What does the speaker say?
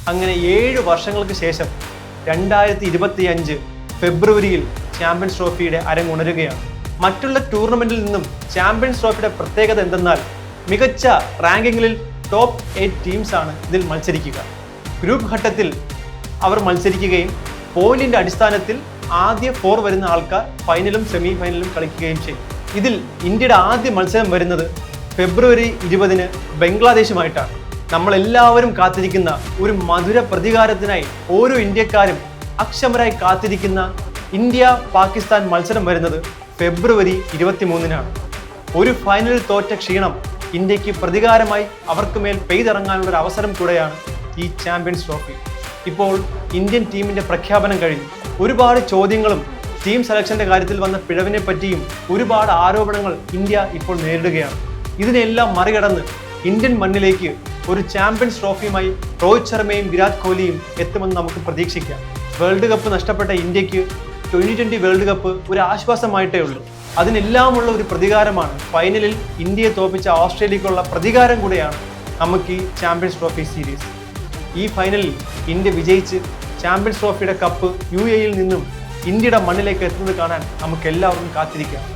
അങ്ങനെ 7 വർഷങ്ങൾക്ക് ശേഷം 2025 ഫെബ്രുവരിയിൽ ചാമ്പ്യൻസ് ട്രോഫിയുടെ അരങ്ങുണരുകയാണ്. മറ്റുള്ള ടൂർണമെന്റിൽ നിന്നും ചാമ്പ്യൻസ് ട്രോഫിയുടെ പ്രത്യേകത എന്തെന്നാൽ മികച്ച റാങ്കിങ്ങിൽ ടോപ്പ് 8 ടീംസ് ആണ് ഇതിൽ മത്സരിക്കുക. ഗ്രൂപ്പ് ഘട്ടത്തിൽ അവർ മത്സരിക്കുകയും പോയിന്റിന്റെ അടിസ്ഥാനത്തിൽ ആദ്യ 4 വരുന്ന ആൾക്കാർ ഫൈനലും സെമി ഫൈനലും കളിക്കുകയും ചെയ്യും. ഇതിൽ ഇന്ത്യയുടെ ആദ്യ മത്സരം വരുന്നത് ഫെബ്രുവരി 20 ബംഗ്ലാദേശുമായിട്ടാണ്. നമ്മളെല്ലാവരും കാത്തിരിക്കുന്ന ഒരു മധുര പ്രതികാരത്തിനായി ഓരോ ഇന്ത്യക്കാരും അക്ഷമരായി കാത്തിരിക്കുന്ന ഇന്ത്യ പാകിസ്ഥാൻ മത്സരം വരുന്നത് ഫെബ്രുവരി 23-നാണ്. ഒരു ഫൈനലിൽ തോറ്റ ക്ഷീണം ഇന്ത്യക്ക് പ്രതികാരമായി അവർക്ക് മേൽ പെയ്തിറങ്ങാനുള്ള ഒരു അവസരം കൂടെയാണ് ഈ ചാമ്പ്യൻസ് ട്രോഫി. ഇപ്പോൾ ഇന്ത്യൻ ടീമിന്റെ പ്രഖ്യാപനം കഴിഞ്ഞു. ഒരുപാട് ചോദ്യങ്ങളും ടീം സെലക്ഷന്റെ കാര്യത്തിൽ വന്ന പിഴവിനെ പറ്റിയും ഒരുപാട് ആരോപണങ്ങൾ ഇന്ത്യ ഇപ്പോൾ നേരിടുകയാണ്. ഇതിനെല്ലാം മറികടന്ന് ഇന്ത്യൻ മണ്ണിലേക്ക് ഒരു ചാമ്പ്യൻസ് ട്രോഫിയുമായി രോഹിത് ശർമ്മയും വിരാട് കോഹ്ലിയും എത്തുമെന്ന് നമുക്ക് പ്രതീക്ഷിക്കാം. വേൾഡ് കപ്പ് നഷ്ടപ്പെട്ട ഇന്ത്യക്ക് 2020 വേൾഡ് കപ്പ് ഒരു ആശ്വാസമായിട്ടേ ഉള്ളൂ. അതിനെല്ലാമുള്ള ഒരു പ്രതികാരമാണ് ഫൈനലിൽ ഇന്ത്യയെ തോൽപ്പിച്ച ഓസ്ട്രേലിയക്കുള്ള പ്രതികാരം കൂടെയാണ് നമുക്ക് ഈ ചാമ്പ്യൻസ് ട്രോഫി സീരീസ്. ഈ ഫൈനലിൽ ഇന്ത്യ വിജയിച്ച് ചാമ്പ്യൻസ് ട്രോഫിയുടെ കപ്പ് UAE-യിൽ നിന്നും ഇന്ത്യയുടെ മണ്ണിലേക്ക് എത്തുന്നത് കാണാൻ നമുക്ക് എല്ലാവർക്കും കാത്തിരിക്കാം.